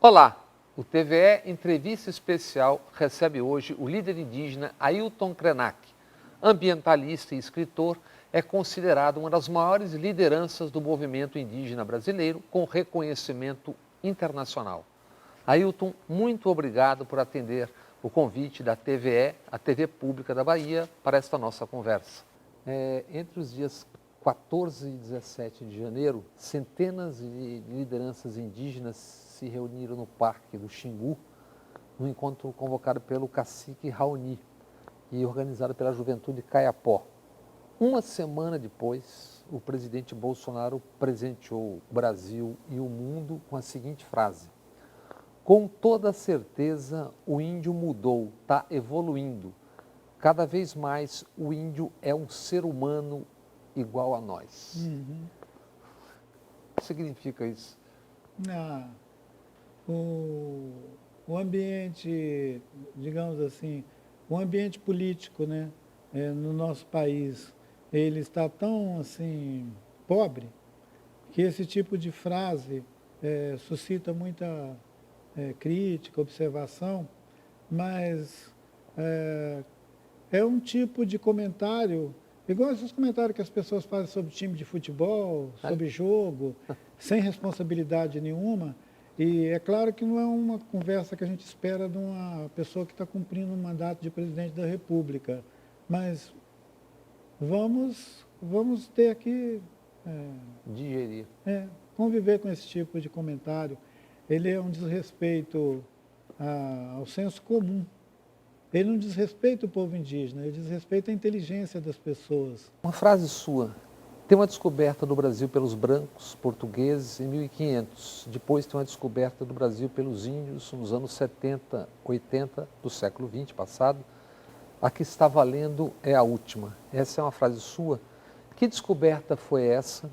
Olá, o TVE Entrevista Especial recebe hoje o líder indígena Ailton Krenak. Ambientalista e escritor, é considerado uma das maiores lideranças do movimento indígena brasileiro com reconhecimento internacional. Ailton, muito obrigado por atender o convite da TVE, a TV Pública da Bahia, para esta nossa conversa. Entre os dias 14 e 17 de janeiro, centenas de lideranças indígenas se reuniram no Parque do Xingu, num encontro convocado pelo cacique Raoni e organizado pela Juventude Kayapó. Uma semana depois, o presidente Bolsonaro presenteou o Brasil e o mundo com a seguinte frase: "Com toda certeza, o índio mudou, está evoluindo. Cada vez mais o índio é um ser humano igual a nós." O que significa isso? O ambiente, digamos assim, o ambiente político, né, no nosso país, ele está tão assim pobre que esse tipo de frase suscita muita crítica, observação, mas é um tipo de comentário, igual esses comentários que as pessoas fazem sobre time de futebol, sobre jogo, sem responsabilidade nenhuma. E é claro que não é uma conversa que a gente espera de uma pessoa que está cumprindo um mandato de presidente da República, mas vamos ter que Digerir. conviver com esse tipo de comentário. Ele é um desrespeito ao senso comum. Ele não diz respeito ao povo indígena, ele diz respeito à inteligência das pessoas. Uma frase sua: tem uma descoberta do Brasil pelos brancos portugueses em 1500. Depois tem uma descoberta do Brasil pelos índios nos anos 70, 80 do século XX passado. A que está valendo é a última. Essa é uma frase sua. Que descoberta foi essa?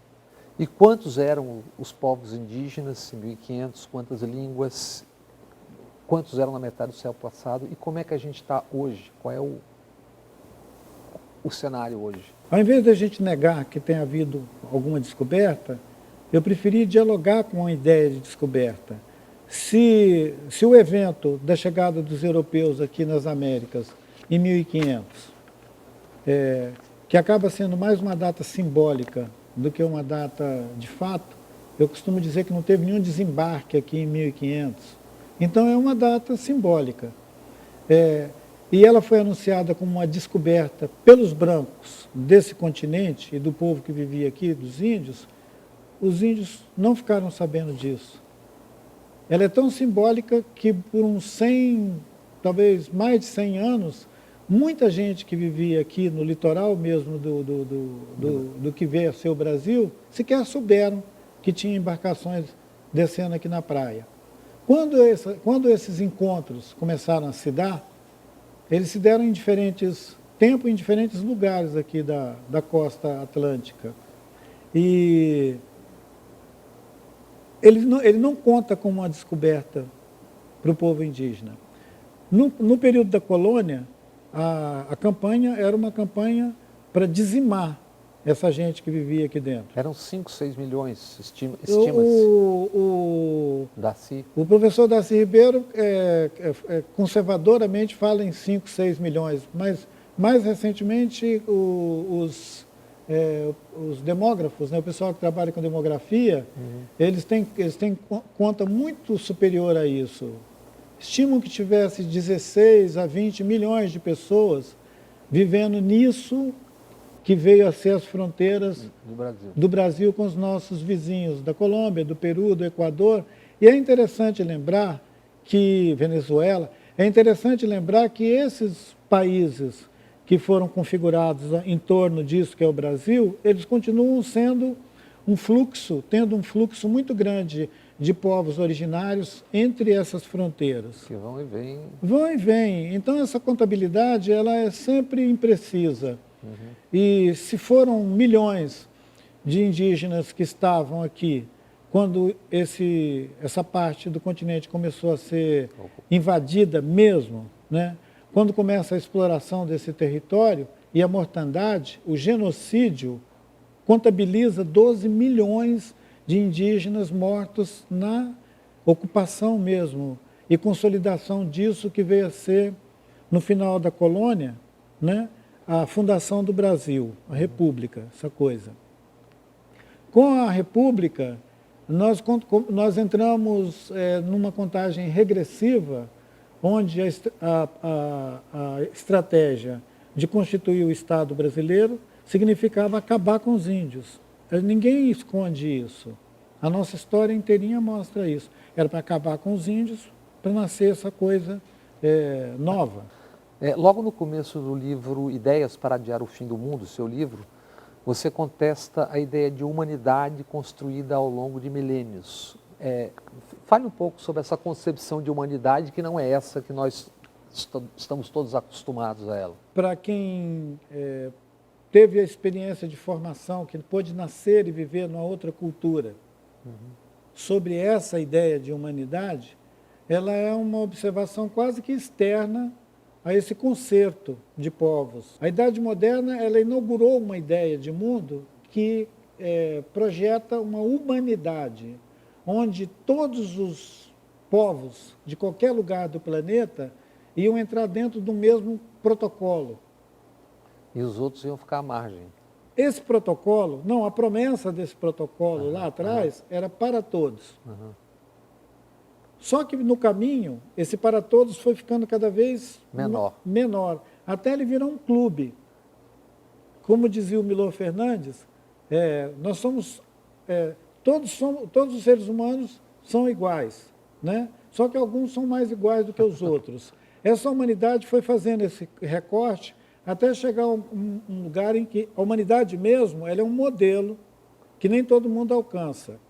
E quantos eram os povos indígenas em 1500? Quantas línguas? Quantos eram na metade do século passado? E como é que a gente está hoje? Qual é o cenário hoje? Ao invés de a gente negar que tenha havido alguma descoberta, eu preferi dialogar com a ideia de descoberta. Se o evento da chegada dos europeus aqui nas Américas, em 1500, que acaba sendo mais uma data simbólica do que uma data de fato, eu costumo dizer que não teve nenhum desembarque aqui em 1500. Então é uma data simbólica. E ela foi anunciada como uma descoberta pelos brancos desse continente e do povo que vivia aqui, dos índios. Os índios não ficaram sabendo disso. Ela é tão simbólica que por uns 100, talvez mais de 100 anos, muita gente que vivia aqui no litoral mesmo do que veio a ser o Brasil, sequer souberam que tinha embarcações descendo aqui na praia. Quando esses encontros começaram a se dar, eles se deram em diferentes tempos, em diferentes lugares aqui da costa atlântica. E ele não conta como uma descoberta para o povo indígena. No período da colônia, a campanha era uma campanha para dizimar essa gente que vivia aqui dentro. Eram 5, 6 milhões, estima-se. O professor Darcy Ribeiro, conservadoramente, fala em 5, 6 milhões, mas mais recentemente os demógrafos, né, o pessoal que trabalha com demografia, eles têm conta muito superior a isso. Estimam que tivesse 16 a 20 milhões de pessoas vivendo nisso que veio a ser as fronteiras do Brasil com os nossos vizinhos, da Colômbia, do Peru, do Equador. E é interessante lembrar que, Venezuela, é interessante lembrar que esses países que foram configurados em torno disso que é o Brasil, eles continuam sendo tendo um fluxo muito grande de povos originários entre essas fronteiras. Que vão e vêm. Vão e vêm. Então essa contabilidade ela é sempre imprecisa. E se foram milhões de indígenas que estavam aqui quando essa parte do continente começou a ser invadida mesmo, né? Quando começa a exploração desse território e a mortandade, o genocídio contabiliza 12 milhões de indígenas mortos ocupação mesmo e consolidação disso que veio a ser, no final da colônia, né, a fundação do Brasil, a República, essa coisa. Com a República, nós entramos numa contagem regressiva, onde a estratégia de constituir o Estado brasileiro significava acabar com os índios. Ninguém esconde isso. A nossa história inteirinha mostra isso. Era para acabar com os índios, para nascer essa coisa nova. Logo no começo do livro Ideias para Adiar o Fim do Mundo, seu livro, você contesta a ideia de humanidade construída ao longo de milênios. Fale um pouco sobre essa concepção de humanidade que não é essa que nós estamos todos acostumados a ela. Para quem teve a experiência de formação, que pôde nascer e viver numa outra cultura, sobre essa ideia de humanidade, ela é uma observação quase que externa a esse concerto de povos. A Idade Moderna, ela inaugurou uma ideia de mundo que projeta uma humanidade, onde todos os povos de qualquer lugar do planeta iam entrar dentro do mesmo protocolo. E os outros iam ficar à margem. Esse protocolo, não, a promessa desse protocolo lá atrás era para todos. Só que no caminho, esse para todos foi ficando cada vez menor, até ele virar um clube. Como dizia o Milor Fernandes, nós somos, todos os seres humanos são iguais, né? Só que alguns são mais iguais do que os outros. Essa humanidade foi fazendo esse recorte até chegar a um lugar em que a humanidade mesmo, ela é um modelo que nem todo mundo alcança.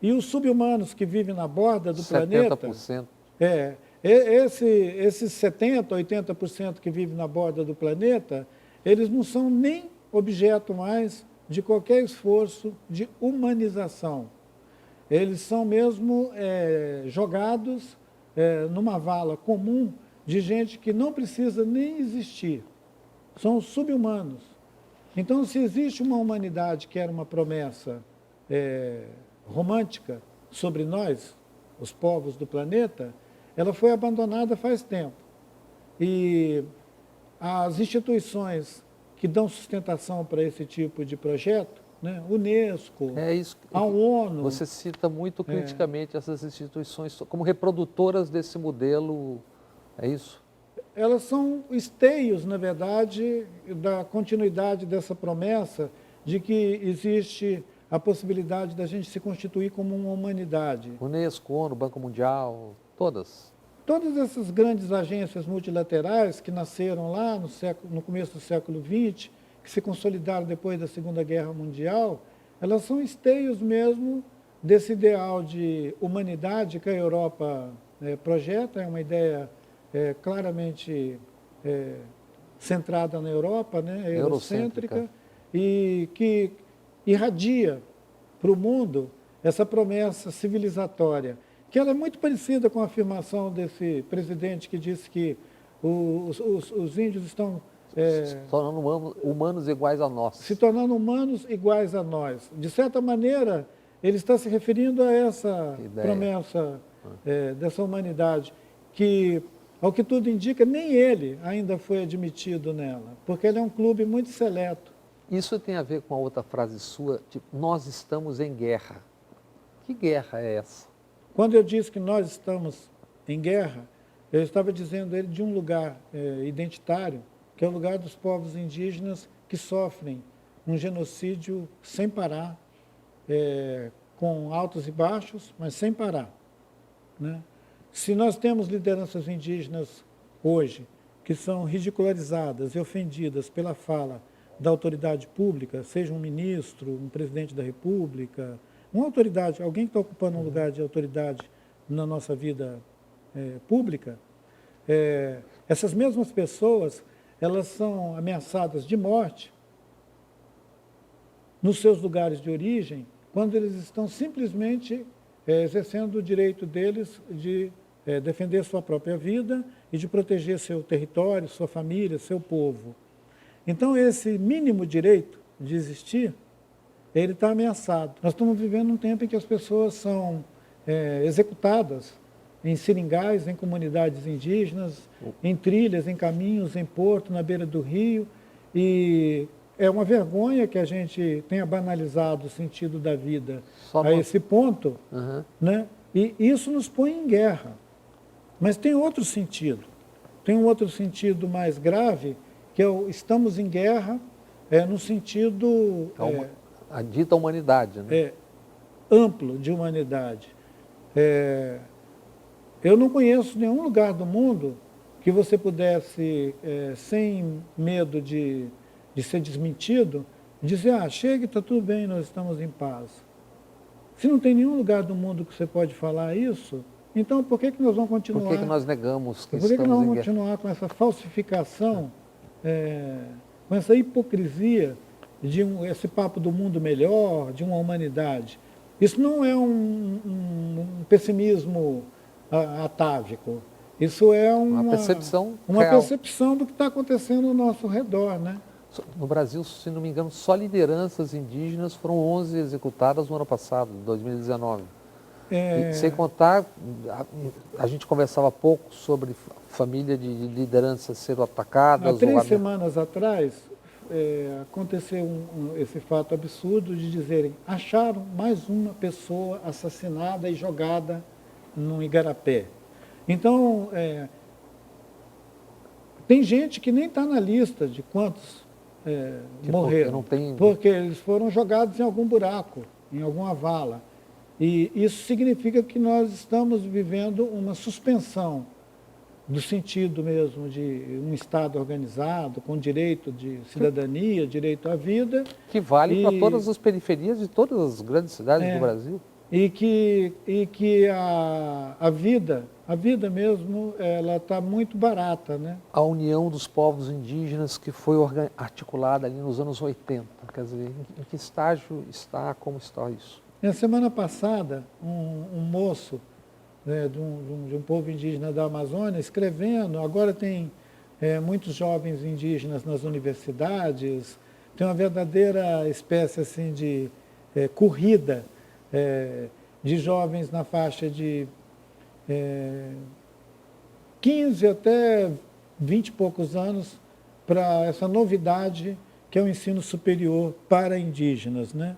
E os sub-humanos que vivem na borda do 70%. planeta, esses 70%, 80% que vivem na borda do planeta, eles não são nem objeto mais de qualquer esforço de humanização. Eles são mesmo jogados numa vala comum de gente que não precisa nem existir. São sub-humanos. Então, se existe uma humanidade que era uma promessa romântica sobre nós, os povos do planeta, ela foi abandonada faz tempo. E as instituições que dão sustentação para esse tipo de projeto, né, Unesco, a ONU... Você cita muito criticamente essas instituições como reprodutoras desse modelo, é isso? Elas são esteios, na verdade, da continuidade dessa promessa de que existe a possibilidade da gente se constituir como uma humanidade. Unesco, ONU, Banco Mundial, todas. Todas essas grandes agências multilaterais que nasceram lá no começo do século XX, que se consolidaram depois da Segunda Guerra Mundial, elas são esteios mesmo desse ideal de humanidade que a Europa projeta, é uma ideia claramente centrada na Europa, né, eurocêntrica, e que irradia para o mundo essa promessa civilizatória, que ela é muito parecida com a afirmação desse presidente que disse que os índios estão... se tornando humanos iguais a nós. Se tornando humanos iguais a nós. De certa maneira, ele está se referindo a essa promessa dessa humanidade, que, ao que tudo indica, nem ele ainda foi admitido nela, porque ele é um clube muito seleto. Isso tem a ver com a outra frase sua, tipo, nós estamos em guerra. Que guerra é essa? Quando eu disse que nós estamos em guerra, eu estava dizendo ele de um lugar identitário, que é o lugar dos povos indígenas que sofrem um genocídio sem parar, com altos e baixos, mas sem parar, né? Se nós temos lideranças indígenas hoje que são ridicularizadas e ofendidas pela fala da autoridade pública, seja um ministro, um presidente da República, uma autoridade, alguém que está ocupando um lugar de autoridade na nossa vida pública, essas mesmas pessoas, elas são ameaçadas de morte nos seus lugares de origem, quando eles estão simplesmente exercendo o direito deles de defender sua própria vida e de proteger seu território, sua família, seu povo. Então, esse mínimo direito de existir, ele está ameaçado. Nós estamos vivendo um tempo em que as pessoas são executadas em seringais, em comunidades indígenas, em trilhas, em caminhos, em porto, na beira do rio. E é uma vergonha que a gente tenha banalizado o sentido da vida a esse ponto, né? E isso nos põe em guerra. Mas tem outro sentido. Tem um outro sentido mais grave, que é o estamos em guerra no sentido... a dita humanidade, né? Amplo de humanidade. Eu não conheço nenhum lugar do mundo que você pudesse, sem medo de ser desmentido, dizer, chega, está tudo bem, nós estamos em paz. Se não tem nenhum lugar do mundo que você pode falar isso, então por que nós vamos continuar... Por que nós negamos que estamos em guerra? Por que nós vamos continuar com essa falsificação, com essa hipocrisia de esse papo do mundo melhor, de uma humanidade? Isso não é um pessimismo atávico. Isso é uma percepção do que está acontecendo ao nosso redor, né? No Brasil, se não me engano, só lideranças indígenas foram 11 executadas no ano passado, 2019. E, sem contar, a gente conversava pouco sobre família de lideranças sendo atacadas. Há 3 semanas atrás, aconteceu esse fato absurdo de dizerem acharam mais uma pessoa assassinada e jogada no Igarapé. Então, tem gente que nem está na lista de quantos morreram, porque eles foram jogados em algum buraco, em alguma vala. E isso significa que nós estamos vivendo uma suspensão do sentido mesmo de um Estado organizado, com direito de cidadania, direito à vida. Que vale para todas as periferias de todas as grandes cidades do Brasil. E que a vida mesmo, ela está muito barata, né? A União dos Povos Indígenas, que foi articulada ali nos anos 80, quer dizer, em que estágio está, como está isso? Na semana passada, um moço de um povo indígena da Amazônia escrevendo, agora tem muitos jovens indígenas nas universidades, tem uma verdadeira espécie assim de corrida de jovens na faixa de 15 até 20 e poucos anos para essa novidade que é o ensino superior para indígenas, né?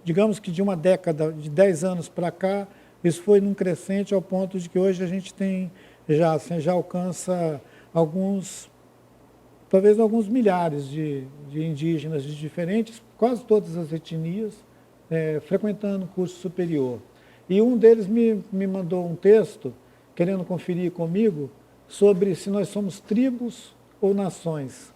Digamos que de uma década, de 10 anos para cá, isso foi num crescente ao ponto de que hoje a gente tem, já alcança talvez alguns milhares de indígenas de diferentes, quase todas as etnias, frequentando curso superior. E um deles me mandou um texto, querendo conferir comigo, sobre se nós somos tribos ou nações.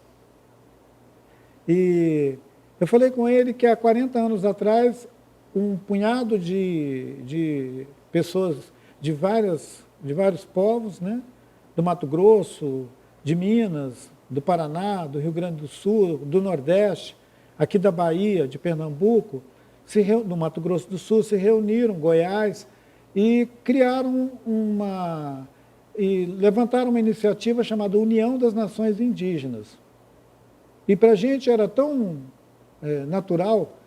E eu falei com ele que há 40 anos atrás, um punhado de pessoas de vários povos, né, do Mato Grosso, de Minas, do Paraná, do Rio Grande do Sul, do Nordeste, aqui da Bahia, de Pernambuco, no Mato Grosso do Sul, se reuniram, Goiás, e criaram e levantaram uma iniciativa chamada União das Nações Indígenas. E para a gente era tão natural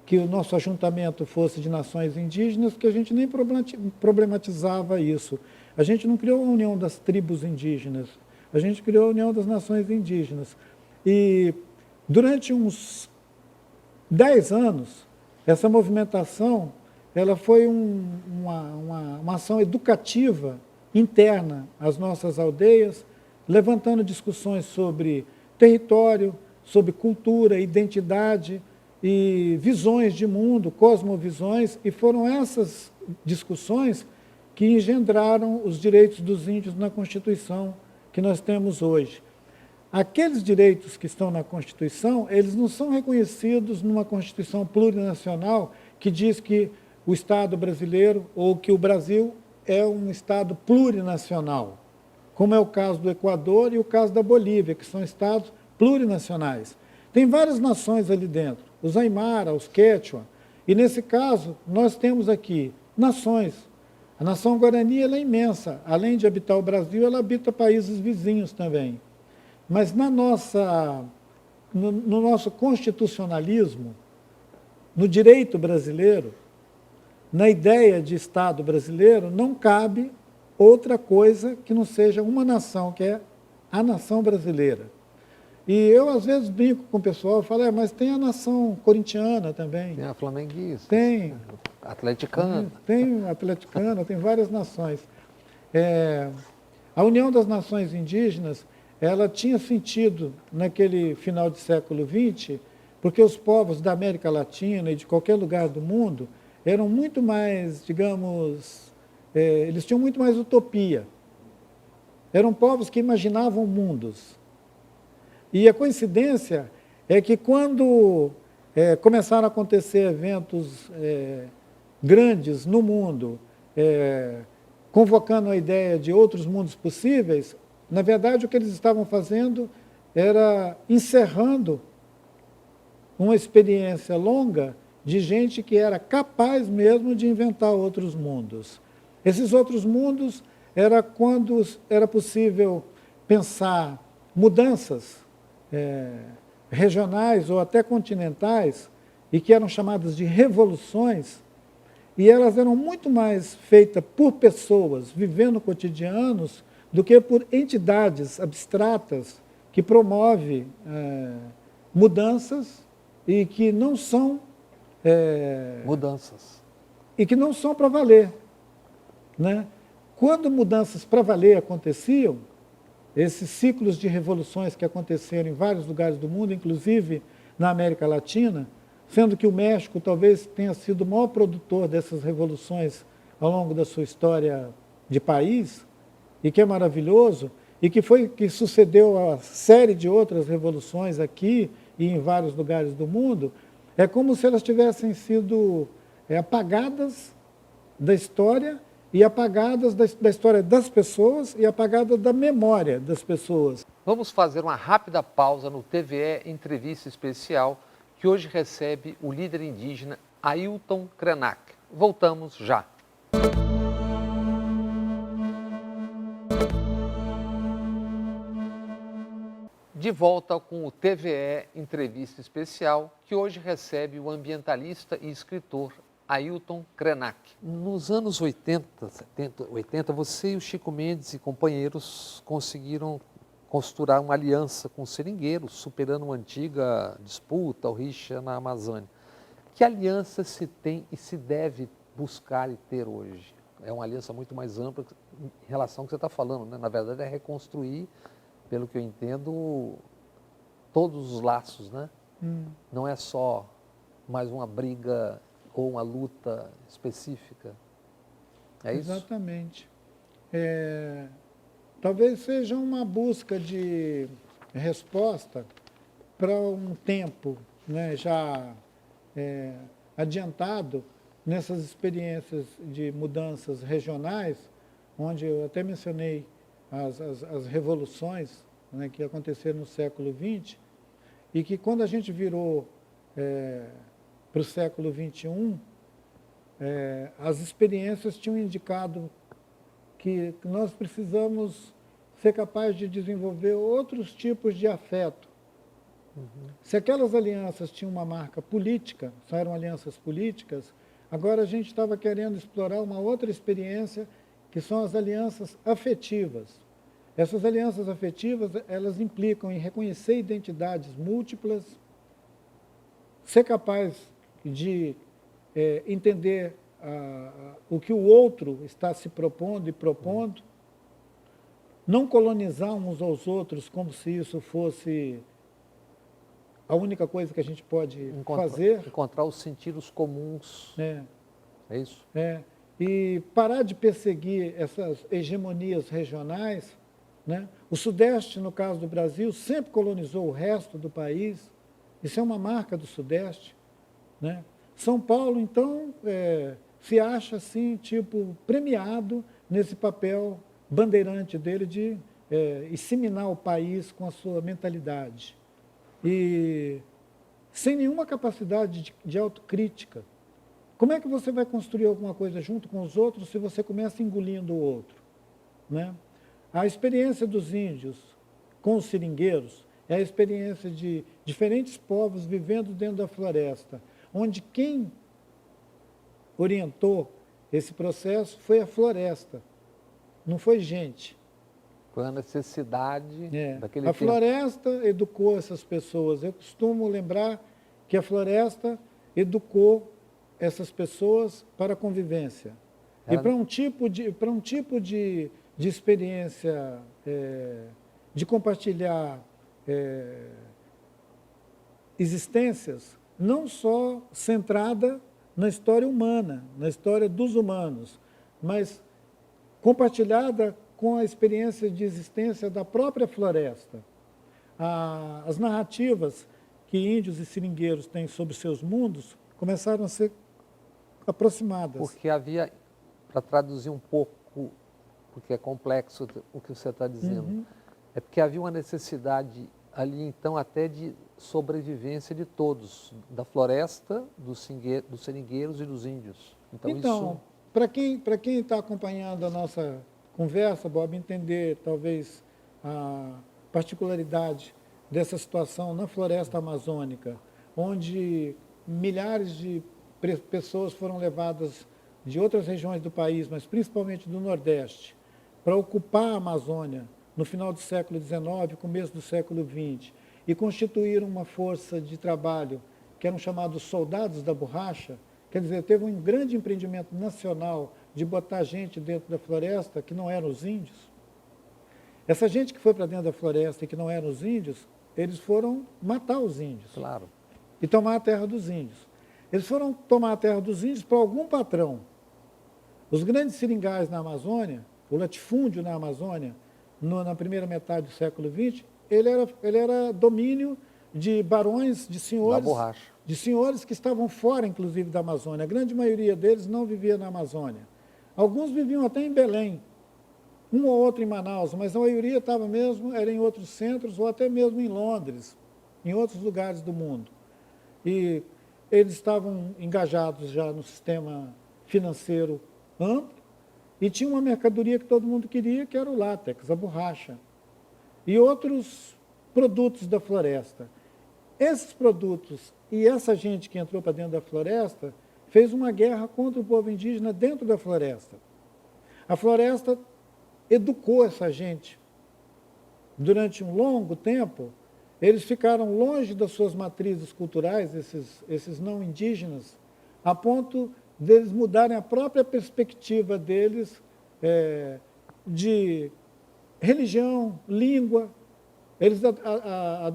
que o nosso ajuntamento fosse de nações indígenas que a gente nem problematizava isso. A gente não criou a União das Tribos Indígenas, a gente criou a União das Nações Indígenas. E durante uns 10 anos, essa movimentação ela foi uma ação educativa interna às nossas aldeias, levantando discussões sobre território, sobre cultura, identidade e visões de mundo, cosmovisões, e foram essas discussões que engendraram os direitos dos índios na Constituição que nós temos hoje. Aqueles direitos que estão na Constituição, eles não são reconhecidos numa Constituição plurinacional que diz que o Estado brasileiro ou que o Brasil é um Estado plurinacional, como é o caso do Equador e o caso da Bolívia, que são Estados plurinacionais. Tem várias nações ali dentro, os Aimara, os Quechua, e nesse caso nós temos aqui nações. A nação Guarani ela é imensa, além de habitar o Brasil, ela habita países vizinhos também. Mas no nosso constitucionalismo, no direito brasileiro, na ideia de Estado brasileiro, não cabe outra coisa que não seja uma nação, que é a nação brasileira. E eu, às vezes, brinco com o pessoal e falo, mas tem a nação corintiana também. Tem a flamenguista. Tem. Atleticana. Tem atleticana, tem várias nações. A União das Nações Indígenas, ela tinha sentido naquele final do século XX, porque os povos da América Latina e de qualquer lugar do mundo eram muito mais, digamos, eles tinham muito mais utopia. Eram povos que imaginavam mundos. E a coincidência é que quando começaram a acontecer eventos grandes no mundo, convocando a ideia de outros mundos possíveis, na verdade o que eles estavam fazendo era encerrando uma experiência longa de gente que era capaz mesmo de inventar outros mundos. Esses outros mundos era quando era possível pensar mudanças regionais ou até continentais, e que eram chamadas de revoluções, e elas eram muito mais feitas por pessoas vivendo cotidianos do que por entidades abstratas que promovem mudanças e que não são e que não são para valer, né? Quando mudanças para valer aconteciam, esses ciclos de revoluções que aconteceram em vários lugares do mundo, inclusive na América Latina, sendo que o México talvez tenha sido o maior produtor dessas revoluções ao longo da sua história de país, e que é maravilhoso, e que sucedeu a série de outras revoluções aqui e em vários lugares do mundo, é como se elas tivessem sido apagadas da história, e apagadas da história das pessoas e apagadas da memória das pessoas. Vamos fazer uma rápida pausa no TVE Entrevista Especial, que hoje recebe o líder indígena Ailton Krenak. Voltamos já. De volta com o TVE Entrevista Especial, que hoje recebe o ambientalista e escritor Ailton Krenak. Nos anos 80, você e o Chico Mendes e companheiros conseguiram costurar uma aliança com os seringueiros, superando uma antiga disputa ou rixa na Amazônia. Que aliança se tem e se deve buscar e ter hoje? É uma aliança muito mais ampla em relação ao que você está falando, né? Na verdade, é reconstruir, pelo que eu entendo, todos os laços, né? Não é só mais uma briga ou uma luta específica. É isso? Exatamente. Talvez seja uma busca de resposta para um tempo, né, já adiantado nessas experiências de mudanças regionais, onde eu até mencionei as revoluções, né, que aconteceram no século XX, e que quando a gente virou para o século XXI, as experiências tinham indicado que nós precisamos ser capazes de desenvolver outros tipos de afeto. Se aquelas alianças tinham uma marca política, só eram alianças políticas, agora a gente estava querendo explorar uma outra experiência, que são as alianças afetivas. Essas alianças afetivas, elas implicam em reconhecer identidades múltiplas, ser capaz de entender o que o outro está se propondo e propondo, não colonizar uns aos outros como se isso fosse a única coisa que a gente pode fazer. Encontrar os sentidos comuns. É isso? E parar de perseguir essas hegemonias regionais, né? O Sudeste, no caso do Brasil, sempre colonizou o resto do país. Isso é uma marca do Sudeste, né? São Paulo, então, se acha assim, tipo, premiado nesse papel bandeirante dele de disseminar o país com a sua mentalidade. E sem nenhuma capacidade de autocrítica. Como é que você vai construir alguma coisa junto com os outros se você começa engolindo o outro, né? A experiência dos índios com os seringueiros é a experiência de diferentes povos vivendo dentro da floresta, onde quem orientou esse processo foi a floresta, não foi gente. Foi a necessidade daquele A tempo. floresta educou essas pessoas. Eu costumo lembrar que a floresta educou essas pessoas para a convivência. E para um tipo de experiência, de compartilhar existências, não só centrada na história humana, na história dos humanos, mas compartilhada com a experiência de existência da própria floresta. As narrativas que índios e seringueiros têm sobre seus mundos começaram a ser aproximadas. Porque havia, para traduzir um pouco, porque é complexo o que você está dizendo, é porque havia uma necessidade ali, então, até de sobrevivência de todos, da floresta, dos seringueiros e dos índios. Então isso... para quem está acompanhando a nossa conversa, Bob, entender talvez a particularidade dessa situação na floresta amazônica, onde milhares de pessoas foram levadas de outras regiões do país, mas principalmente do Nordeste, para ocupar a Amazônia no final do século XIX, começo do século XX, e constituíram uma força de trabalho que eram chamados soldados da borracha. Quer dizer, teve um grande empreendimento nacional de botar gente dentro da floresta que não eram os índios. Essa gente que foi para dentro da floresta e que não eram os índios, eles foram matar os índios. Claro. E tomar a terra dos índios. Eles foram tomar a terra dos índios para algum patrão. Os grandes seringais na Amazônia, o latifúndio na Amazônia, na primeira metade do século XX, ele era domínio de barões, de senhores, da borracha. De senhores que estavam fora, inclusive, da Amazônia. A grande maioria deles não vivia na Amazônia. Alguns viviam até em Belém, um ou outro em Manaus, mas a maioria estava mesmo, era em outros centros ou até mesmo em Londres, em outros lugares do mundo. E eles estavam engajados já no sistema financeiro amplo e tinha uma mercadoria que todo mundo queria, que era o látex, a borracha, e outros produtos da floresta. Esses produtos e essa gente que entrou para dentro da floresta fez uma guerra contra o povo indígena dentro da floresta. A floresta educou essa gente. Durante um longo tempo, eles ficaram longe das suas matrizes culturais, esses não indígenas, a ponto deles mudarem a própria perspectiva deles de religião, língua.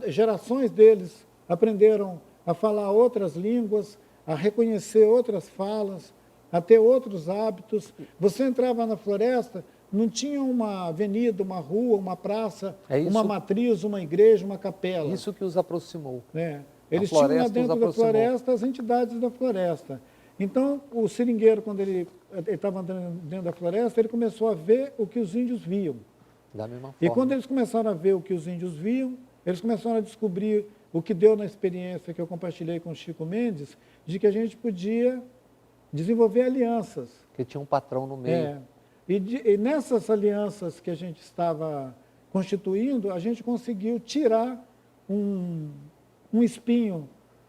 Gerações deles aprenderam a falar outras línguas, a reconhecer outras falas, a ter outros hábitos. Você entrava na floresta, não tinha uma avenida, uma rua, uma praça, uma matriz, uma igreja, uma capela. Isso que os aproximou. Eles tinham lá dentro da floresta as entidades da floresta. Então, o seringueiro, quando ele estava andando dentro da floresta, ele começou a ver o que os índios viam. Da mesma forma. E quando eles começaram a ver o que os índios viam, eles começaram a descobrir o que deu na experiência que eu compartilhei com o Chico Mendes, de que a gente podia desenvolver alianças. Que tinha um patrão no meio. E nessas alianças que a gente estava constituindo, a gente conseguiu tirar um espinho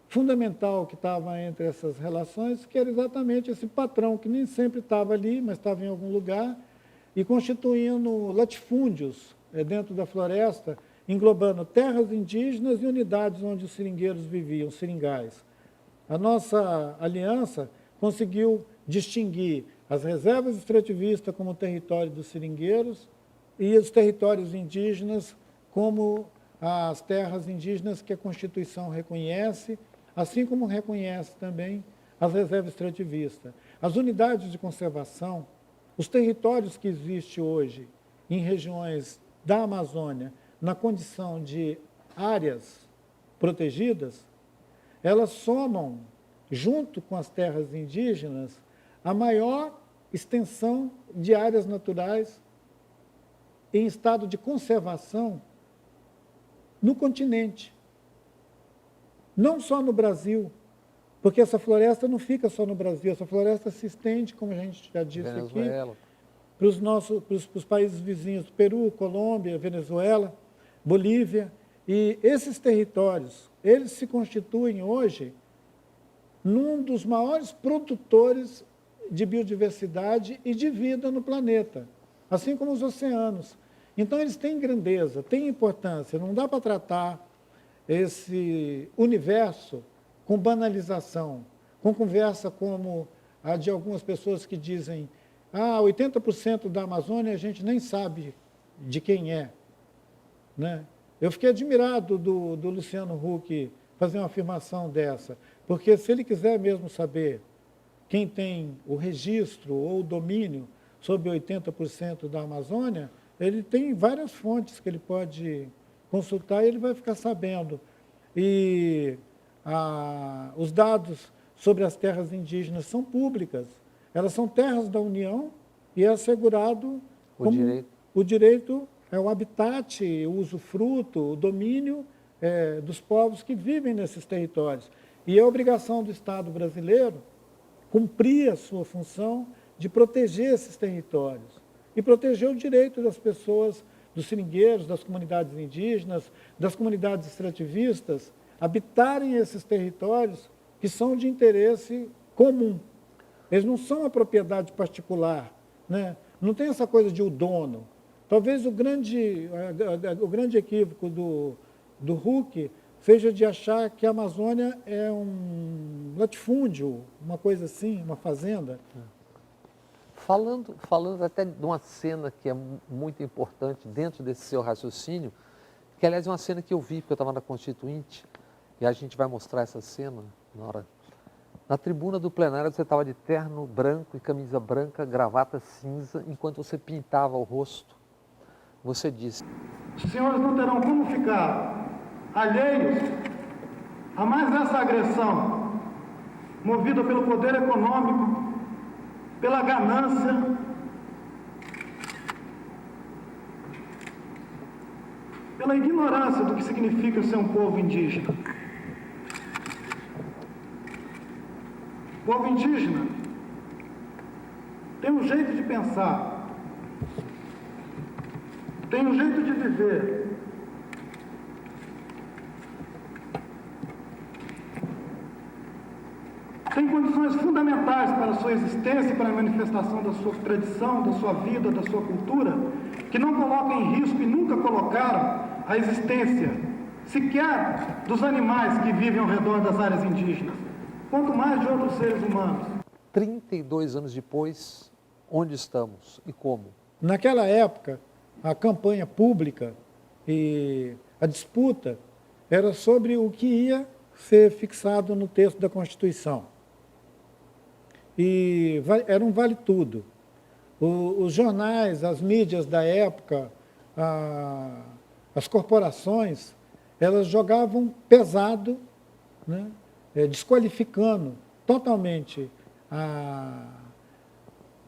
fundamental que estava entre essas relações, que era exatamente esse patrão, que nem sempre estava ali, mas estava em algum lugar, e constituindo latifúndios dentro da floresta, englobando terras indígenas e unidades onde os seringueiros viviam, seringais. A nossa aliança conseguiu distinguir as reservas extrativistas como território dos seringueiros e os territórios indígenas como as terras indígenas que a Constituição reconhece, assim como reconhece também as reservas extrativistas. As unidades de conservação, os territórios que existem hoje em regiões da Amazônia, na condição de áreas protegidas, elas somam, junto com as terras indígenas, a maior extensão de áreas naturais em estado de conservação no continente. Não só no Brasil, porque essa floresta não fica só no Brasil, essa floresta se estende, como a gente já disse Venezuela. aqui, para os países vizinhos, Peru, Colômbia, Venezuela, Bolívia. E esses territórios, eles se constituem hoje num dos maiores produtores de biodiversidade e de vida no planeta, assim como os oceanos. Então, eles têm grandeza, têm importância. Não dá para tratar esse universo com banalização, com conversa como a de algumas pessoas que dizem 80% da Amazônia a gente nem sabe de quem é. Né? Eu fiquei admirado do Luciano Huck fazer uma afirmação dessa, porque se ele quiser mesmo saber quem tem o registro ou o domínio sobre 80% da Amazônia, ele tem várias fontes que ele pode consultar e ele vai ficar sabendo. E os dados sobre as terras indígenas são públicas. Elas são terras da União e é assegurado o direito é o habitat, o usufruto, o domínio dos povos que vivem nesses territórios. E é obrigação do Estado brasileiro cumprir a sua função de proteger esses territórios e proteger o direito das pessoas, dos seringueiros, das comunidades indígenas, das comunidades extrativistas, habitarem esses territórios que são de interesse comum. Eles não são a propriedade particular, né? Não tem essa coisa de o dono. Talvez o grande equívoco do Huck seja de achar que a Amazônia é um latifúndio, uma coisa assim, uma fazenda. Falando até de uma cena que é muito importante dentro desse seu raciocínio, que aliás é uma cena que eu vi, porque eu estava na Constituinte, e a gente vai mostrar essa cena na hora. Na tribuna do plenário você estava de terno branco e camisa branca, gravata cinza, enquanto você pintava o rosto. Você disse: os senhores não terão como ficar alheios a mais essa agressão, movida pelo poder econômico, pela ganância, pela ignorância do que significa ser um povo indígena. O povo indígena tem um jeito de pensar, tem um jeito de viver, tem condições fundamentais para a sua existência e para a manifestação da sua tradição, da sua vida, da sua cultura, que não colocam em risco e nunca colocaram a existência sequer dos animais que vivem ao redor das áreas indígenas, quanto mais de outros seres humanos. 32 anos depois, onde estamos e como? Naquela época, a campanha pública e a disputa era sobre o que ia ser fixado no texto da Constituição. E era um vale-tudo. Os jornais, as mídias da época, as corporações, elas jogavam pesado, né, desqualificando totalmente a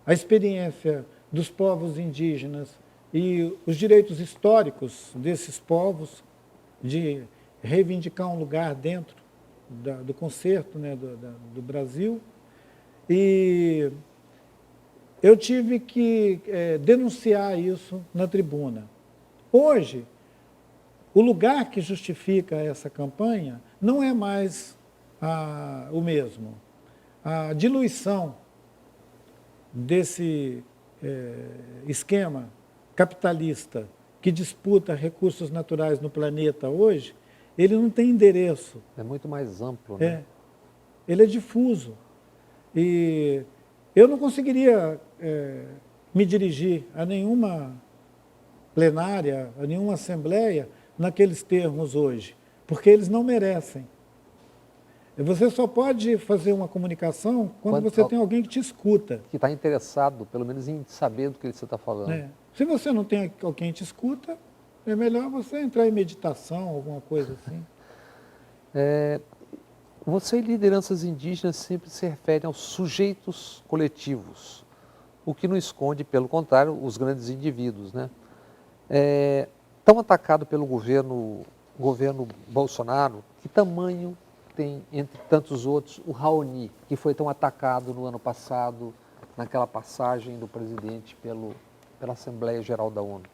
experiência dos povos indígenas e os direitos históricos desses povos de reivindicar um lugar dentro do concerto, né, do Brasil. E eu tive que denunciar isso na tribuna. Hoje, o lugar que justifica essa campanha não é mais o mesmo. A diluição desse esquema capitalista que disputa recursos naturais no planeta hoje, ele não tem endereço. É muito mais amplo, né? Ele é difuso. E eu não conseguiria me dirigir a nenhuma plenária, a nenhuma assembleia naqueles termos hoje, porque eles não merecem. Você só pode fazer uma comunicação quando você tem alguém que te escuta. Que está interessado, pelo menos, em saber do que você está falando. Se você não tem alguém que te escuta, é melhor você entrar em meditação, alguma coisa assim. Você e lideranças indígenas sempre se referem aos sujeitos coletivos, o que não esconde, pelo contrário, os grandes indivíduos, né? Tão atacado pelo governo Bolsonaro, que tamanho tem, entre tantos outros, o Raoni, que foi tão atacado no ano passado, naquela passagem do presidente pela Assembleia Geral da ONU.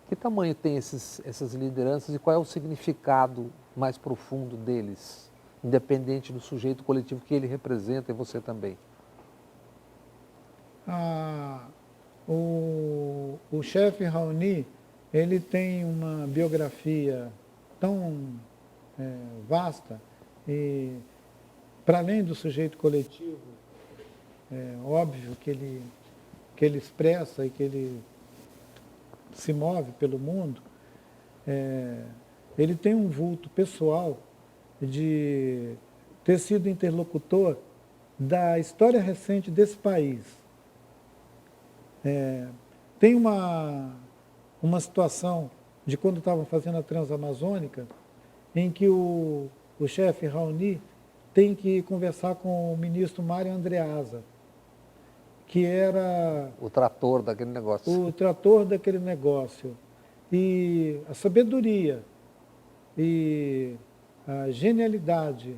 Que tamanho tem essas lideranças e qual é o significado mais profundo deles, independente do sujeito coletivo que ele representa e você também? O chefe Raoni, ele tem uma biografia tão vasta e, para além do sujeito coletivo, óbvio que ele expressa e que ele se move pelo mundo, ele tem um vulto pessoal de ter sido interlocutor da história recente desse país. Tem uma situação de quando estavam fazendo a Transamazônica, em que o chefe Raoni tem que conversar com o ministro Mário Andreasa, que era O trator daquele negócio. o trator daquele negócio. E a sabedoria e a genialidade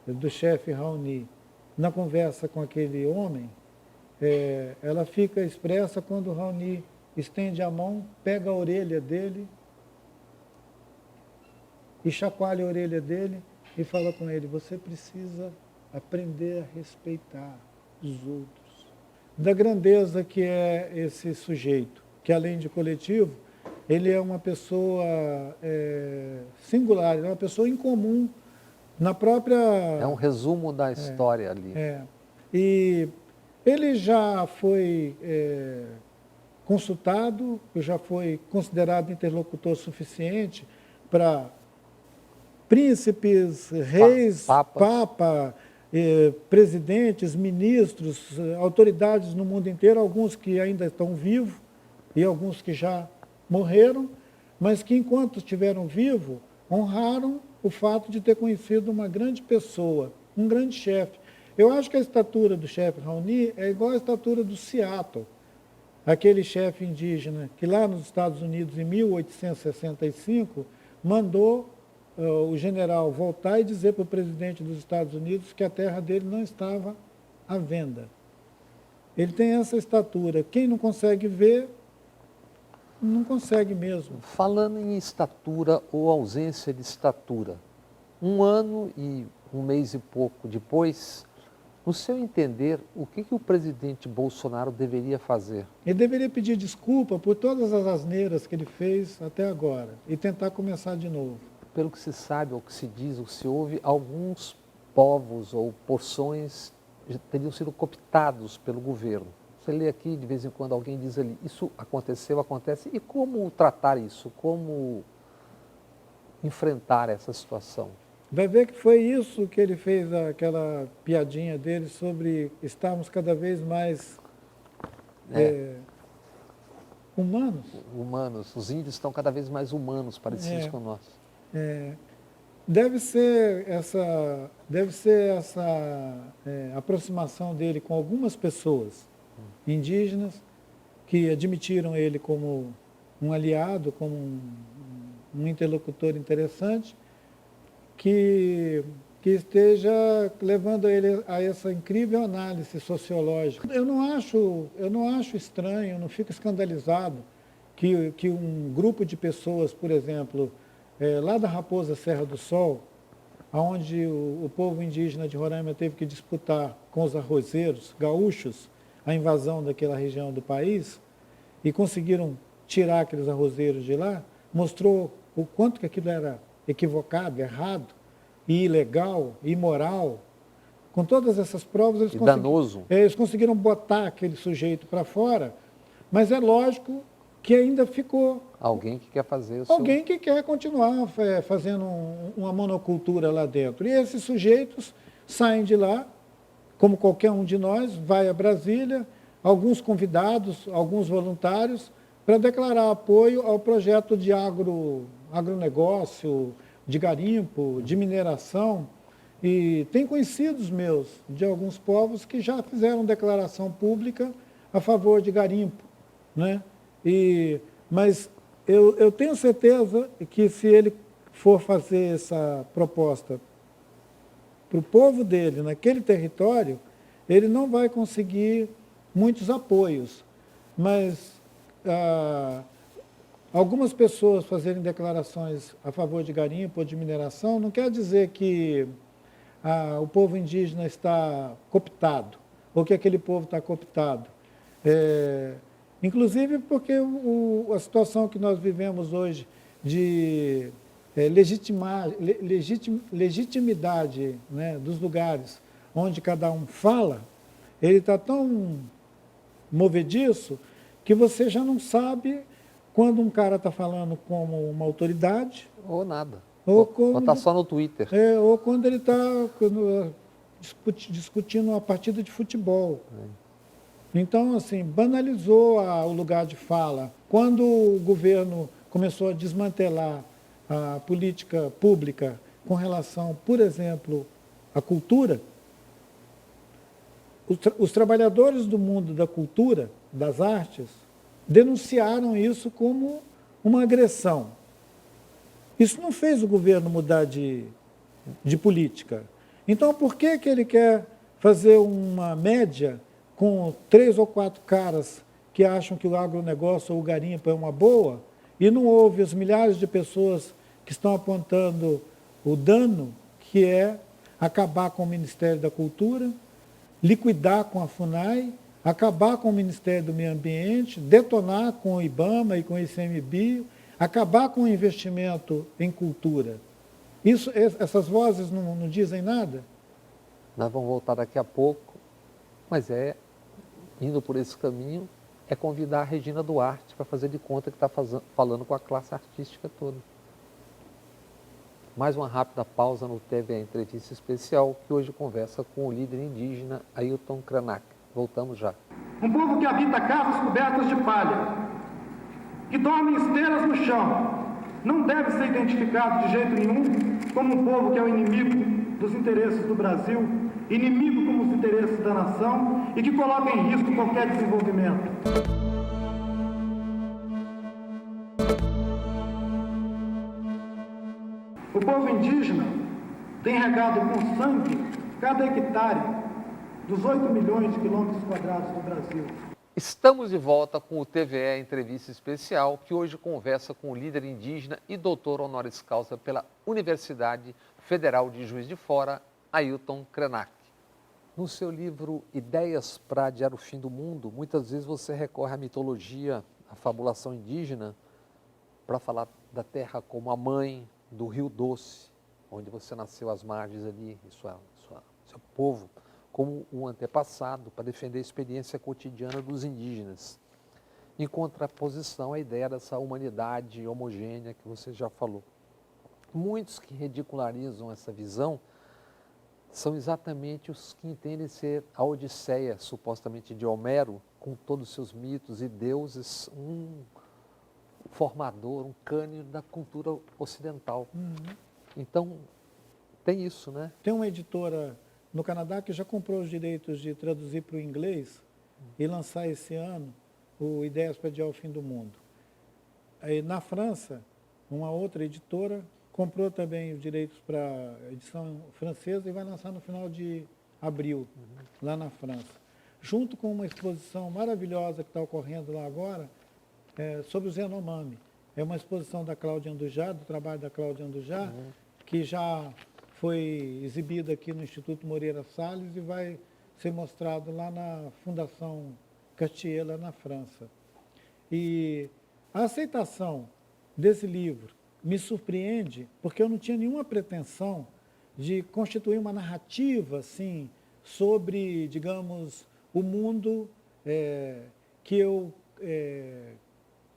do chefe Raoni na conversa com aquele homem, ela fica expressa quando o Raoni estende a mão, pega a orelha dele e chacoalha a orelha dele e fala com ele: você precisa aprender a respeitar os outros. Da grandeza que é esse sujeito, que além de coletivo, ele é uma pessoa singular, ele é uma pessoa incomum na própria... É um resumo da história ali. E ele já foi consultado, já foi considerado interlocutor suficiente para príncipes, reis, papa, presidentes, ministros, autoridades no mundo inteiro, alguns que ainda estão vivos e alguns que já morreram, mas que enquanto estiveram vivos, honraram o fato de ter conhecido uma grande pessoa, um grande chefe. Eu acho que a estatura do chefe Raoni é igual à estatura do Seattle, aquele chefe indígena que lá nos Estados Unidos, em 1865, mandou o general voltar e dizer para o presidente dos Estados Unidos que a terra dele não estava à venda. Ele tem essa estatura. Quem não consegue ver, não consegue mesmo. Falando em estatura ou ausência de estatura, 1 ano e 1 mês e pouco depois, no seu entender, o que o presidente Bolsonaro deveria fazer? Ele deveria pedir desculpa por todas as asneiras que ele fez até agora e tentar começar de novo. Pelo que se sabe, ou que se diz, ou que se ouve, alguns povos ou porções teriam sido cooptados pelo governo. Você lê aqui, de vez em quando, alguém diz ali, isso aconteceu, acontece. E como tratar isso? Como enfrentar essa situação? Vai ver que foi isso que ele fez, aquela piadinha dele sobre estarmos cada vez mais humanos. Humanos. Os índios estão cada vez mais humanos, parecidos com nós. Deve ser essa aproximação dele com algumas pessoas indígenas que admitiram ele como um aliado, como um interlocutor interessante, que esteja levando ele a essa incrível análise sociológica. Eu não acho estranho, eu não fico escandalizado que um grupo de pessoas, por exemplo, lá da Raposa Serra do Sol, onde o povo indígena de Roraima teve que disputar com os arrozeiros gaúchos a invasão daquela região do país, e conseguiram tirar aqueles arrozeiros de lá, mostrou o quanto que aquilo era equivocado, errado, e ilegal, imoral. Com todas essas provas, eles conseguiram botar aquele sujeito para fora, mas é lógico que ainda ficou alguém que quer fazer alguém que quer continuar fazendo uma monocultura lá dentro. E esses sujeitos saem de lá, como qualquer um de nós, vai a Brasília, alguns convidados, alguns voluntários, para declarar apoio ao projeto de agronegócio, de garimpo, de mineração. E tem conhecidos meus de alguns povos que já fizeram declaração pública a favor de garimpo, né? Mas eu tenho certeza que se ele for fazer essa proposta para o povo dele, naquele território, ele não vai conseguir muitos apoios. Mas algumas pessoas fazerem declarações a favor de garimpo ou de mineração não quer dizer que o povo indígena está cooptado, ou que aquele povo está cooptado. Inclusive porque a situação que nós vivemos hoje de legitimidade, né, dos lugares onde cada um fala, ele está tão movediço que você já não sabe quando um cara está falando como uma autoridade. Ou nada. Ou está só no Twitter. Ou quando ele está discutindo uma partida de futebol. Então, assim, banalizou o lugar de fala. Quando o governo começou a desmantelar a política pública com relação, por exemplo, à cultura, os trabalhadores do mundo da cultura, das artes, denunciaram isso como uma agressão. Isso não fez o governo mudar de política. Então, por que ele quer fazer uma média com 3 ou 4 caras que acham que o agronegócio ou o garimpo é uma boa, e não ouve as milhares de pessoas que estão apontando o dano que é acabar com o Ministério da Cultura, liquidar com a FUNAI, acabar com o Ministério do Meio Ambiente, detonar com o IBAMA e com o ICMBio, acabar com o investimento em cultura. Essas vozes não dizem nada? Nós vamos voltar daqui a pouco, mas indo por esse caminho, é convidar a Regina Duarte para fazer de conta que está falando com a classe artística toda. Mais uma rápida pausa no TVE Entrevista Especial, que hoje conversa com o líder indígena Ailton Krenak. Voltamos já. Um povo que habita casas cobertas de palha, que dorme em esteiras no chão, não deve ser identificado de jeito nenhum como um povo que é o inimigo dos interesses do Brasil, inimigo como os interesses da nação e que coloca em risco qualquer desenvolvimento. O povo indígena tem regado com sangue cada hectare dos 8 milhões de quilômetros quadrados do Brasil. Estamos de volta com o TVE Entrevista Especial, que hoje conversa com o líder indígena e doutor honoris causa pela Universidade Federal de Juiz de Fora, Ailton Krenak. No seu livro Ideias para Adiar o Fim do Mundo, muitas vezes você recorre à mitologia, à fabulação indígena, para falar da terra como a mãe, do Rio Doce, onde você nasceu às margens ali, e seu povo, como um antepassado, para defender a experiência cotidiana dos indígenas. Em contraposição à ideia dessa humanidade homogênea que você já falou. Muitos que ridicularizam essa visão são exatamente os que entendem ser a Odisseia, supostamente de Homero, com todos os seus mitos e deuses, um formador, um cânone da cultura ocidental. Então, tem isso, né? Tem uma editora no Canadá que já comprou os direitos de traduzir para o inglês e lançar esse ano o Ideias para Adiar o Fim do Mundo. Aí, na França, uma outra editora comprou também os direitos para a edição francesa e vai lançar no final de abril, lá na França. Junto com uma exposição maravilhosa que está ocorrendo lá agora, sobre o Yanomami. É uma exposição da Cláudia Andujá, do trabalho da Cláudia Andujá, que já foi exibida aqui no Instituto Moreira Salles e vai ser mostrado lá na Fundação Castiela, na França. E a aceitação desse livro me surpreende, porque eu não tinha nenhuma pretensão de constituir uma narrativa assim, sobre, digamos, o mundo que eu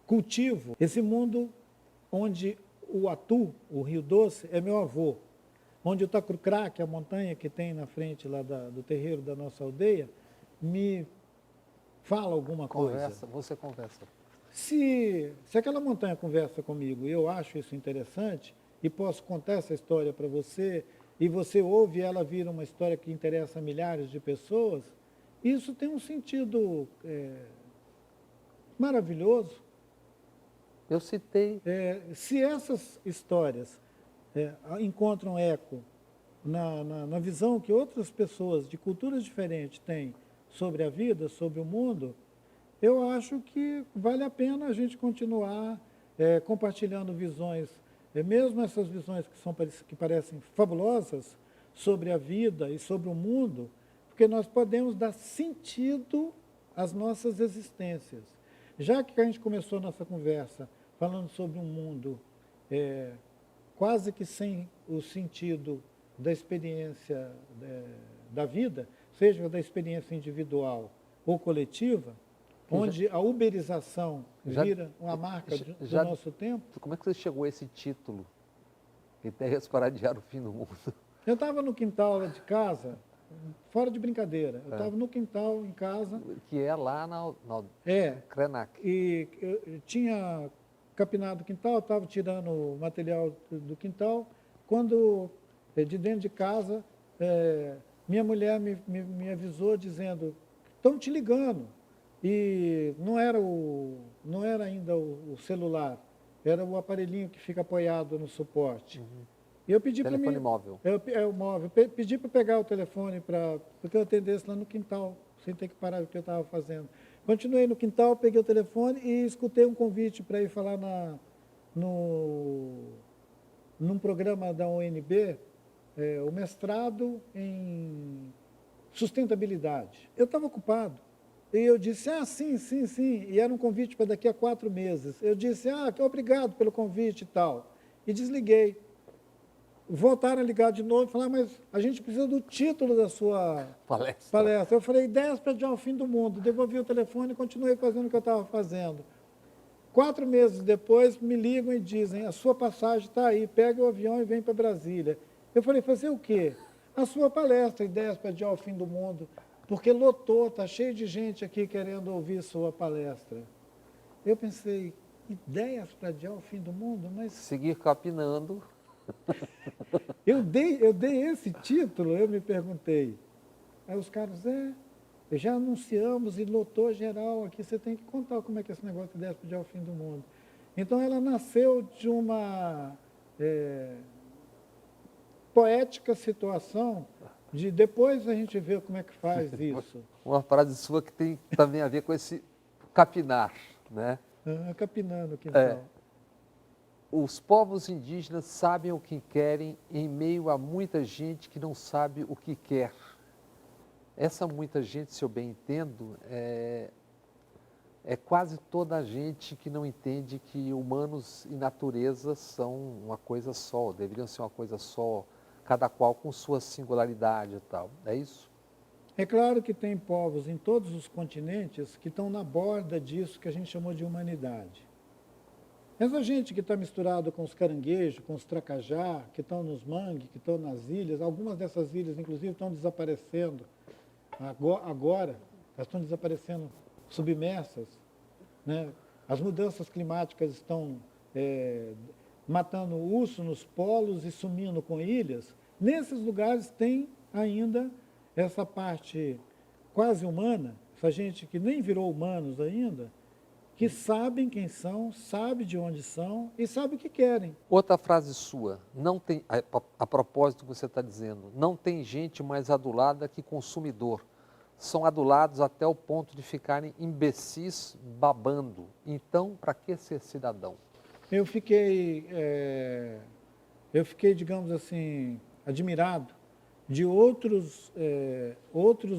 cultivo, esse mundo onde o Atu, o Rio Doce, é meu avô, onde o Tacrucrá, que é a montanha que tem na frente lá do terreiro da nossa aldeia, me fala alguma coisa. Você conversa. Se aquela montanha conversa comigo e eu acho isso interessante e posso contar essa história para você e você ouve e ela vira uma história que interessa a milhares de pessoas, isso tem um sentido maravilhoso. Eu citei. Se essas histórias encontram eco na visão que outras pessoas de culturas diferentes têm sobre a vida, sobre o mundo, eu acho que vale a pena a gente continuar compartilhando visões, mesmo essas visões que parecem fabulosas sobre a vida e sobre o mundo, porque nós podemos dar sentido as nossas existências. Já que a gente começou nossa conversa falando sobre um mundo quase que sem o sentido da experiência da vida, seja da experiência individual ou coletiva, onde a uberização vira uma marca do nosso tempo. Como é que você chegou a esse título? Ideias para adiar o fim do mundo. Eu estava no quintal de casa, fora de brincadeira, eu estava no quintal, em casa. Que é lá na Krenak. E eu tinha capinado o quintal, estava tirando o material do quintal, quando, de dentro de casa, minha mulher me avisou dizendo, estão te ligando. E não era ainda o celular, era o aparelhinho que fica apoiado no suporte. Uhum. E eu pedi para mim... Telefone móvel. É o móvel. Pedi para pegar o telefone porque eu atendesse lá no quintal, sem ter que parar o que eu estava fazendo. Continuei no quintal, peguei o telefone e escutei um convite para ir falar num programa da UNB, o mestrado em sustentabilidade. Eu estava ocupado. E eu disse, sim. E era um convite para daqui a 4 meses. Eu disse, obrigado pelo convite e tal. E desliguei. Voltaram a ligar de novo e falaram, mas a gente precisa do título da sua palestra. Eu falei, ideias para adiar o fim do mundo. Devolvi o telefone e continuei fazendo o que eu estava fazendo. 4 meses depois, me ligam e dizem, a sua passagem está aí, pega o avião e vem para Brasília. Eu falei, fazer o quê? A sua palestra, ideias para adiar o fim do mundo. Porque lotou, está cheio de gente aqui querendo ouvir sua palestra. Eu pensei, ideias para adiar o fim do mundo? Mas... Seguir capinando. Eu dei esse título, eu me perguntei. Aí os caras, já anunciamos e lotou geral aqui, você tem que contar como é que é esse negócio de ideias para adiar o fim do mundo. Então ela nasceu de uma poética situação de depois a gente ver como é que faz isso. Uma frase sua que tem também a ver com esse capinar, né? Capinando o quintal. Os povos indígenas sabem o que querem em meio a muita gente que não sabe o que quer. Essa muita gente, se eu bem entendo, é quase toda a gente que não entende que humanos e natureza são uma coisa só, deveriam ser uma coisa só, cada qual com sua singularidade e tal. É isso? É claro que tem povos em todos os continentes que estão na borda disso que a gente chamou de humanidade. Essa gente que está misturada com os caranguejos, com os tracajá, que estão nos mangues, que estão nas ilhas, algumas dessas ilhas, inclusive, estão desaparecendo agora, elas estão desaparecendo submersas, né? As mudanças climáticas estão matando o urso nos polos e sumindo com ilhas. Nesses lugares tem ainda essa parte quase humana, essa gente que nem virou humanos ainda, que sabem quem são, sabem de onde são e sabem o que querem. Outra frase sua, não tem, a propósito do que você está dizendo, não tem gente mais adulada que consumidor. São adulados até o ponto de ficarem imbecis babando. Então, para que ser cidadão? Eu fiquei, digamos assim, admirado de outros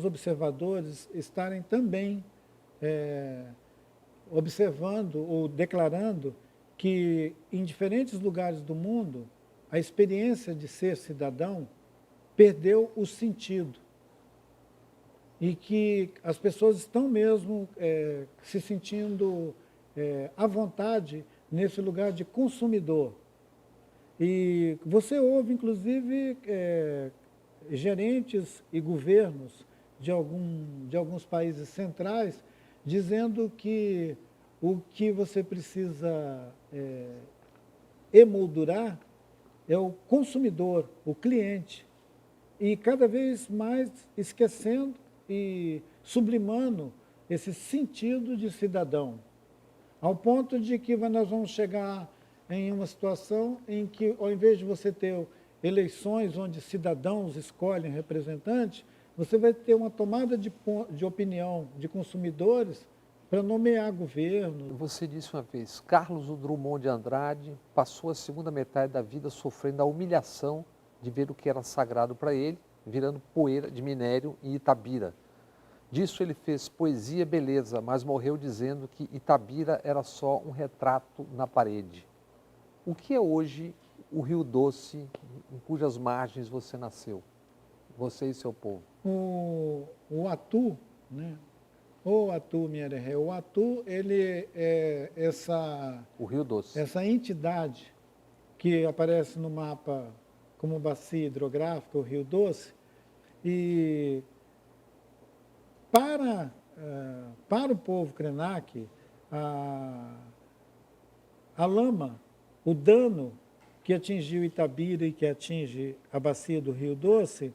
observadores estarem também observando ou declarando que em diferentes lugares do mundo a experiência de ser cidadão perdeu o sentido e que as pessoas estão mesmo se sentindo à vontade nesse lugar de consumidor. E você ouve, inclusive, gerentes e governos de alguns países centrais dizendo que o que você precisa emoldurar é o consumidor, o cliente, e cada vez mais esquecendo e sublimando esse sentido de cidadão, ao ponto de que nós vamos chegar em uma situação em que, ao invés de você ter eleições onde cidadãos escolhem representantes, você vai ter uma tomada de opinião de consumidores para nomear governo. Você disse uma vez, Carlos Drummond de Andrade passou a segunda metade da vida sofrendo a humilhação de ver o que era sagrado para ele, virando poeira de minério em Itabira. Disso ele fez poesia e beleza, mas morreu dizendo que Itabira era só um retrato na parede. O que é hoje o Rio Doce, em cujas margens você nasceu? Você e seu povo. O Atu, né? O Atu Miereré. O Atu, ele é O Rio Doce. essa entidade que aparece no mapa como bacia hidrográfica, o Rio Doce, e para o povo Krenak, a lama, o dano que atingiu Itabira e que atinge a bacia do Rio Doce,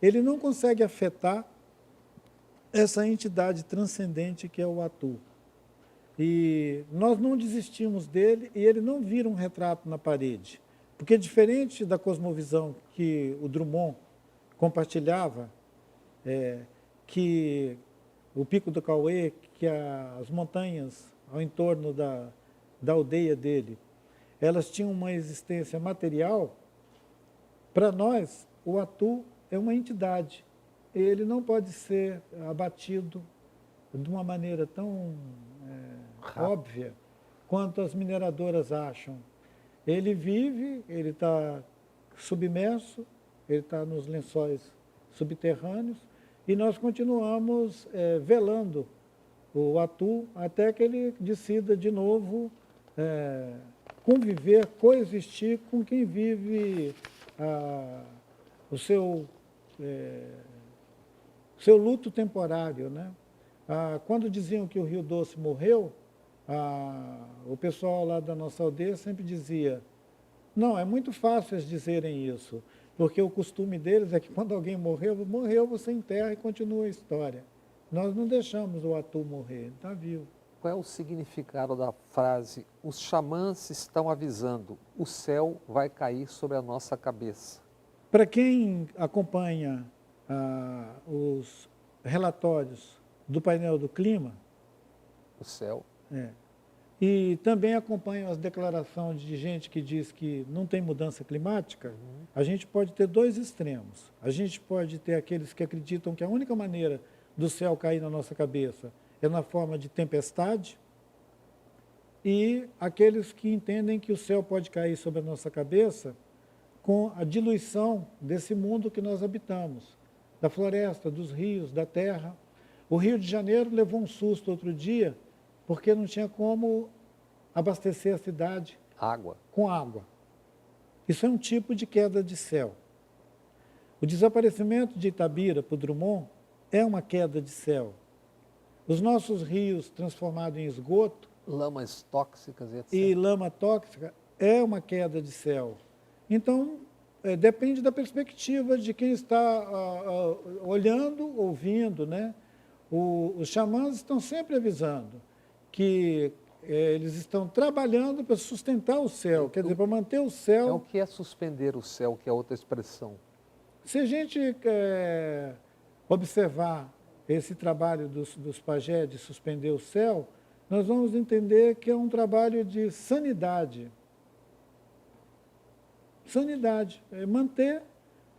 ele não consegue afetar essa entidade transcendente que é o Atu. E nós não desistimos dele e ele não vira um retrato na parede. Porque diferente da cosmovisão que o Drummond compartilhava, que o Pico do Cauê, que as montanhas ao entorno da aldeia dele, elas tinham uma existência material, para nós, o Atu é uma entidade. Ele não pode ser abatido de uma maneira tão óbvia quanto as mineradoras acham. Ele vive, ele está submerso, ele está nos lençóis subterrâneos e nós continuamos velando o Atu até que ele decida de novo conviver, coexistir com quem vive o seu luto temporário, né? Quando diziam que o Rio Doce morreu, o pessoal lá da nossa aldeia sempre dizia, não, é muito fácil eles dizerem isso, porque o costume deles é que quando alguém morreu, você enterra e continua a história. Nós não deixamos o Atu morrer, ele está vivo. Qual é o significado da frase, os xamãs estão avisando, o céu vai cair sobre a nossa cabeça? Para quem acompanha os relatórios do painel do clima, O céu. E também acompanha as declarações de gente que diz que não tem mudança climática, a gente pode ter dois extremos. A gente pode ter aqueles que acreditam que a única maneira do céu cair na nossa cabeça é na forma de tempestade, e aqueles que entendem que o céu pode cair sobre a nossa cabeça com a diluição desse mundo que nós habitamos, da floresta, dos rios, da terra. O Rio de Janeiro levou um susto outro dia, porque não tinha como abastecer a cidade com água. Isso é um tipo de queda de céu. O desaparecimento de Itabira para o Drummond é uma queda de céu. Os nossos rios transformados em esgoto, lamas tóxicas, etc. E lama tóxica é uma queda de céu. Então, depende da perspectiva de quem está olhando, ouvindo, né? Os xamãs estão sempre avisando que eles estão trabalhando para sustentar o céu, quer dizer, para manter o céu. É o que é suspender o céu, que é outra expressão. Se a gente observar esse trabalho dos pajés de suspender o céu, nós vamos entender que é um trabalho de sanidade. Sanidade, é manter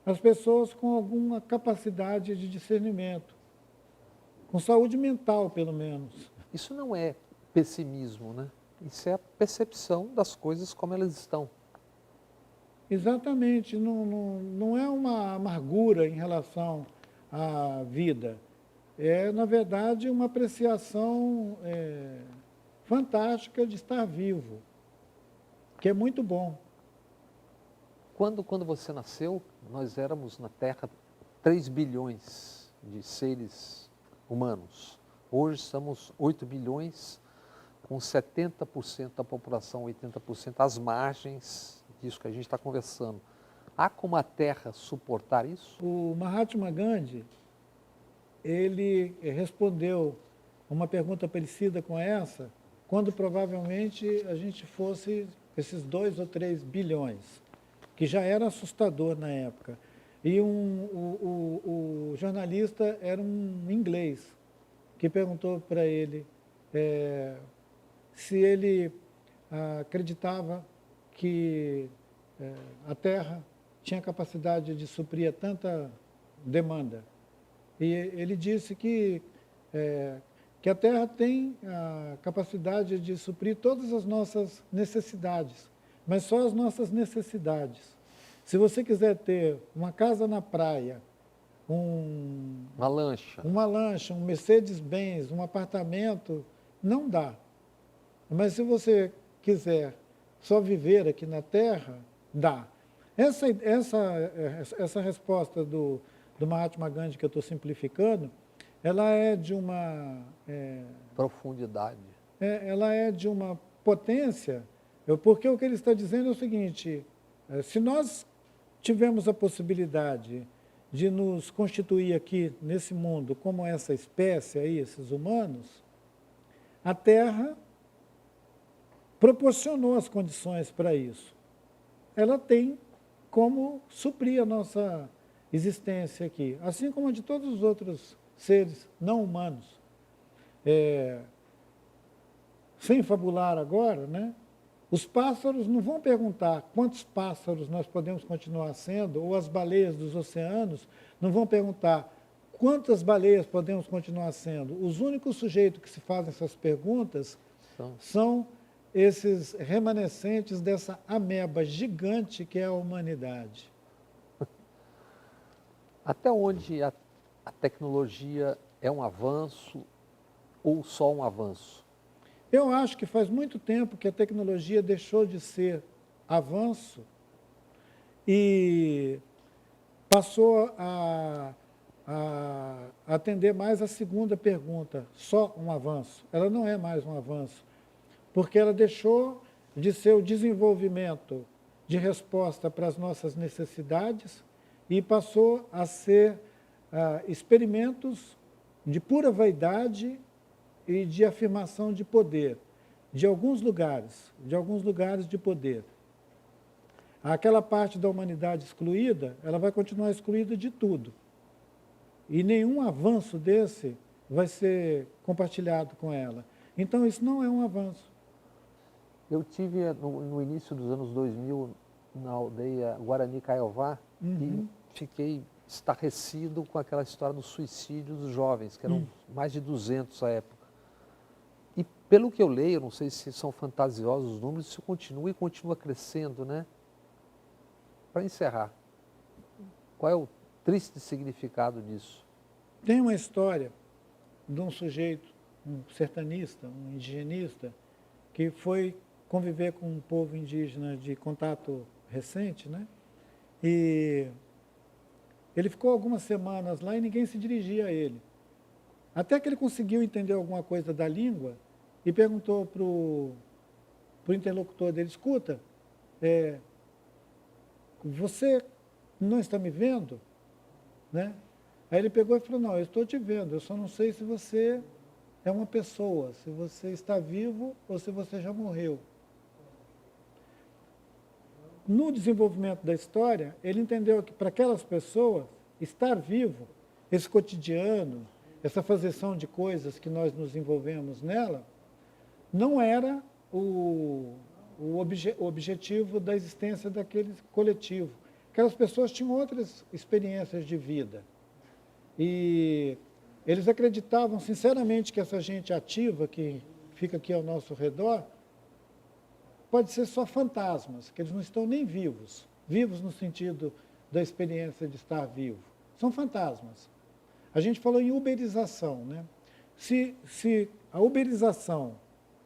as pessoas com alguma capacidade de discernimento, com saúde mental, pelo menos. Isso não é pessimismo, né? Isso é a percepção das coisas como elas estão. Exatamente, não é uma amargura em relação à vida. É, na verdade, uma apreciação fantástica de estar vivo, que é muito bom. Quando você nasceu, nós éramos na Terra 3 bilhões de seres humanos. Hoje somos 8 bilhões, com 70% da população, 80% às margens disso que a gente está conversando. Há como a Terra suportar isso? O Mahatma Gandhi, ele respondeu uma pergunta parecida com essa, quando provavelmente a gente fosse esses 2 ou 3 bilhões, que já era assustador na época. E o jornalista era um inglês, que perguntou para ele se ele acreditava que a Terra tinha capacidade de suprir tanta demanda. E ele disse que a Terra tem a capacidade de suprir todas as nossas necessidades, mas só as nossas necessidades. Se você quiser ter uma casa na praia, uma lancha, um Mercedes-Benz, um apartamento, não dá. Mas se você quiser só viver aqui na Terra, dá. Essa resposta do Mahatma Gandhi, que eu estou simplificando, ela é de uma... profundidade. Ela é de uma potência, porque o que ele está dizendo é o seguinte, se nós tivermos a possibilidade de nos constituir aqui nesse mundo como essa espécie aí, esses humanos, a Terra proporcionou as condições para isso. Ela tem como suprir a nossa existência aqui, assim como a de todos os outros seres não humanos. Sem fabular agora, né? Os pássaros não vão perguntar quantos pássaros nós podemos continuar sendo, ou as baleias dos oceanos não vão perguntar quantas baleias podemos continuar sendo. Os únicos sujeitos que se fazem essas perguntas são esses remanescentes dessa ameba gigante que é a humanidade. Até onde a tecnologia é um avanço ou só um avanço? Eu acho que faz muito tempo que a tecnologia deixou de ser avanço e passou a atender mais a segunda pergunta, só um avanço. Ela não é mais um avanço, porque ela deixou de ser o desenvolvimento de resposta para as nossas necessidades e passou a ser experimentos de pura vaidade e de afirmação de poder, de alguns lugares de poder. Aquela parte da humanidade excluída, ela vai continuar excluída de tudo. E nenhum avanço desse vai ser compartilhado com ela. Então, isso não é um avanço. Eu tive no início dos anos 2000 na aldeia Guarani Caiová e fiquei estarrecido com aquela história do suicídio dos jovens, que eram mais de 200 à época. E pelo que eu leio, não sei se são fantasiosos os números, isso continua e continua crescendo, né? Para encerrar, qual é o triste significado disso? Tem uma história de um sujeito, um sertanista, um indigenista, que foi conviver com um povo indígena de contato recente, né? E ele ficou algumas semanas lá e ninguém se dirigia a ele. Até que ele conseguiu entender alguma coisa da língua e perguntou para o interlocutor dele, escuta, você não está me vendo? Né? Aí ele pegou e falou, não, eu estou te vendo, eu só não sei se você é uma pessoa, se você está vivo ou se você já morreu. No desenvolvimento da história, ele entendeu que para aquelas pessoas, estar vivo, esse cotidiano, essa fazeção de coisas que nós nos envolvemos nela, não era o objetivo da existência daquele coletivo. Aquelas pessoas tinham outras experiências de vida. E eles acreditavam sinceramente que essa gente ativa que fica aqui ao nosso redor pode ser só fantasmas, que eles não estão nem vivos. Vivos no sentido da experiência de estar vivo. São fantasmas. A gente falou em uberização, né? Se a uberização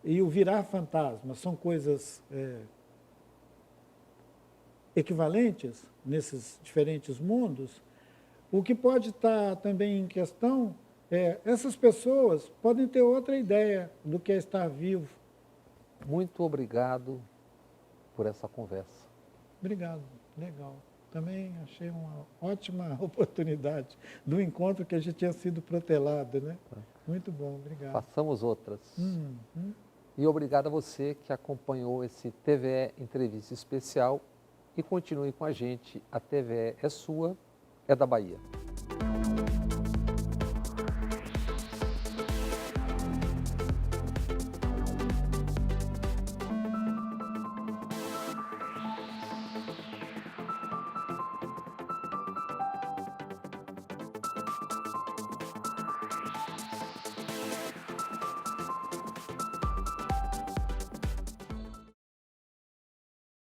e o virar fantasma são coisas equivalentes nesses diferentes mundos, o que pode estar também em questão essas pessoas podem ter outra ideia do que é estar vivo. Muito obrigado por essa conversa. Obrigado, legal. Também achei uma ótima oportunidade do encontro que a gente tinha sido protelado, né? Muito bom, obrigado. Façamos outras. E obrigado a você que acompanhou esse TVE Entrevista Especial e continue com a gente. A TVE é sua, é da Bahia.